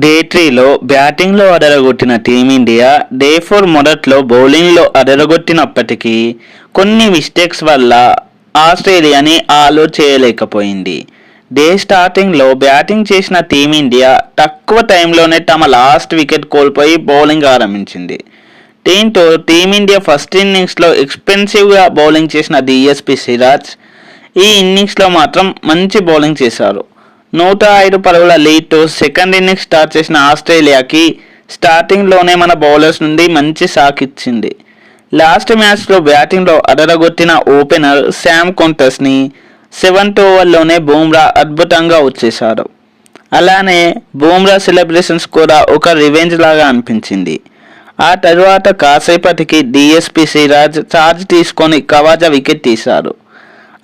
Day 3లో బ్యాటింగ్లో అదరగొట్టిన team India day 4 మొదట్లో బౌలింగ్లో అదరగొట్టినప్పటికీ కొన్ని మిస్టేక్స్ వల్ల ఆస్ట్రేలియాని ఆల్అవుట్ చేయలేకపోయింది. డే స్టార్టింగ్లో బ్యాటింగ్ చేసిన టీమిండియా తక్కువ టైంలోనే తమ లాస్ట్ వికెట్ కోల్పోయి బౌలింగ్ ఆరంభించింది. దీంతో టీమిండియా ఫస్ట్ ఇన్నింగ్స్లో ఎక్స్పెన్సివ్గా బౌలింగ్ చేసిన డిఎస్పి సిరాజ్ ఈ ఇన్నింగ్స్లో మాత్రం మంచి బౌలింగ్ చేశారు. 105 పరుగుల లీడ్తో సెకండ్ ఇన్నింగ్స్ స్టార్ట్ చేసిన ఆస్ట్రేలియాకి స్టార్టింగ్లోనే మన బౌలర్స్ నుండి మంచి షాక్ ఇచ్చింది. లాస్ట్ మ్యాచ్లో బ్యాటింగ్లో అదరగొట్టిన ఓపెనర్ శామ్ కర్న్స్ని 7th ఓవర్లోనే బూమ్రా అద్భుతంగా వచ్చేశారు. అలానే బూమ్రా సెలబ్రేషన్స్ కూడా ఒక రివెంజ్ లాగా అనిపించింది. ఆ తర్వాత కాసేపటికి డిఎస్పి సిరాజ్ ఛార్జ్ తీసుకొని కవాజా వికెట్ తీశారు.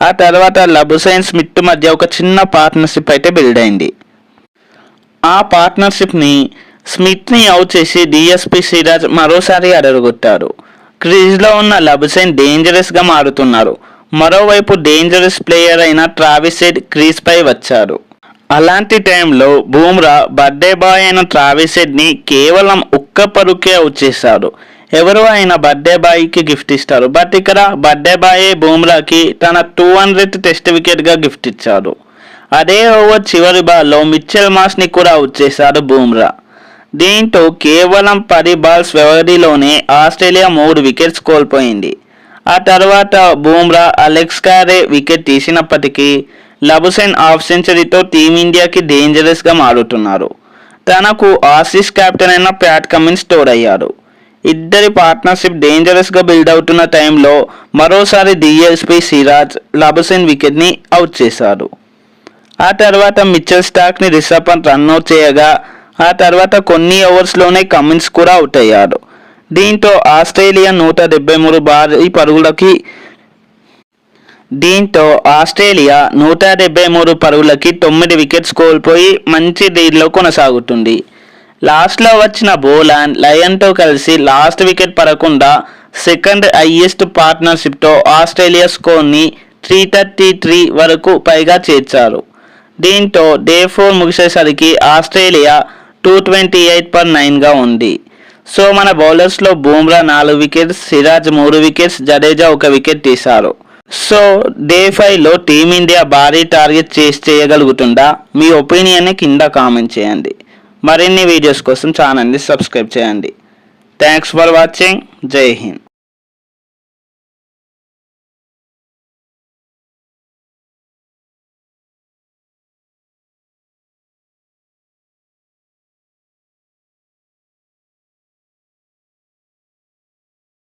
ఆ తర్వాత లబుసైన్ స్మిత్ మధ్య ఒక చిన్న పార్ట్నర్షిప్ అయితే బిల్డ్ అయింది. ఆ పార్ట్నర్షిప్ని స్మిత్ని అవుట్ చేసి డిఎస్పి సిరాజ్ మరోసారి అదరగొట్టారు. క్రీజ్లో ఉన్న లబుసైన్ డేంజరస్గా మారుతున్నారు. మరోవైపు డేంజరస్ ప్లేయర్ అయిన ట్రావిస్ హెడ్ క్రీజ్పై వచ్చారు. అలాంటి టైంలో బూమ్రా బర్త్డే బాయ్ అయిన ట్రావిస్ హెడ్ని కేవలం ఒక్క పరుకే అవుట్ చేశారు. ఎవరు అయినా బర్త్డే బాయ్కి గిఫ్ట్ ఇస్తారు, బట్ ఇక్కడ బర్త్డే బాయ్ బూమ్రాకి తన 200th టెస్ట్ వికెట్గా గిఫ్ట్ ఇచ్చారు. అదే ఓవర్ చివరి బాల్లో మిచెల్ మార్ష్ని కూడా అవుట్ చేశారు బూమ్రా. దీంతో కేవలం 10 బాల్స్ వ్యవధిలోనే ఆస్ట్రేలియా 3 వికెట్స్ కోల్పోయింది. ఆ తర్వాత బూమ్రా అలెక్స్ క్యారే వికెట్ తీసినప్పటికీ లబుసైన్ హాఫ్ సెంచరీతో టీమిండియాకి డేంజరస్గా మారుతున్నారు. తనకు ఆసీస్ కెప్టెన్ అయిన ప్యాట్ కమిన్స్ తోడయ్యారు. ఇద్దరి పార్ట్నర్షిప్ డేంజరస్గా బిల్డ్ అవుతున్న టైంలో మరోసారి డిఎస్పి సిరాజ్ లబుసైన్ వికెట్ని అవుట్ చేశారు. ఆ తర్వాత మిచెల్ స్టార్క్ని రిషబ్ పంత్ రన్అట్ చేయగా ఆ తర్వాత కొన్ని ఓవర్స్లోనే కమిన్స్ కూడా అవుట్ అయ్యారు. దీంతో ఆస్ట్రేలియా 173 భారీ పరుగులకి 9 వికెట్స్ కోల్పోయి మంచి లీడ్లో కొనసాగుతుంది. లాస్ట్లో వచ్చిన బోలాన్ లయన్తో కలిసి లాస్ట్ వికెట్ పడకుండా సెకండ్ హైయెస్ట్ పార్ట్నర్షిప్తో ఆస్ట్రేలియా స్కోర్ని 333 వరకు పైగా చేర్చారు. దీంతో డే 4 ముగిసేసరికి ఆస్ట్రేలియా 228/9గా ఉంది. సో మన బౌలర్స్లో Bumrah 4 wickets, Siraj 3 wickets, Jadeja 1 wicket తీశారు. సో డే 5లో టీమిండియా భారీ టార్గెట్ చేయగలుగుతుందా? మీ ఒపీనియన్ని కింద కామెంట్ చేయండి. మరిన్ని వీడియోస్ కోసం ఛానల్ని సబ్స్క్రైబ్ చేయండి. Thanks for watching. Jai Hind.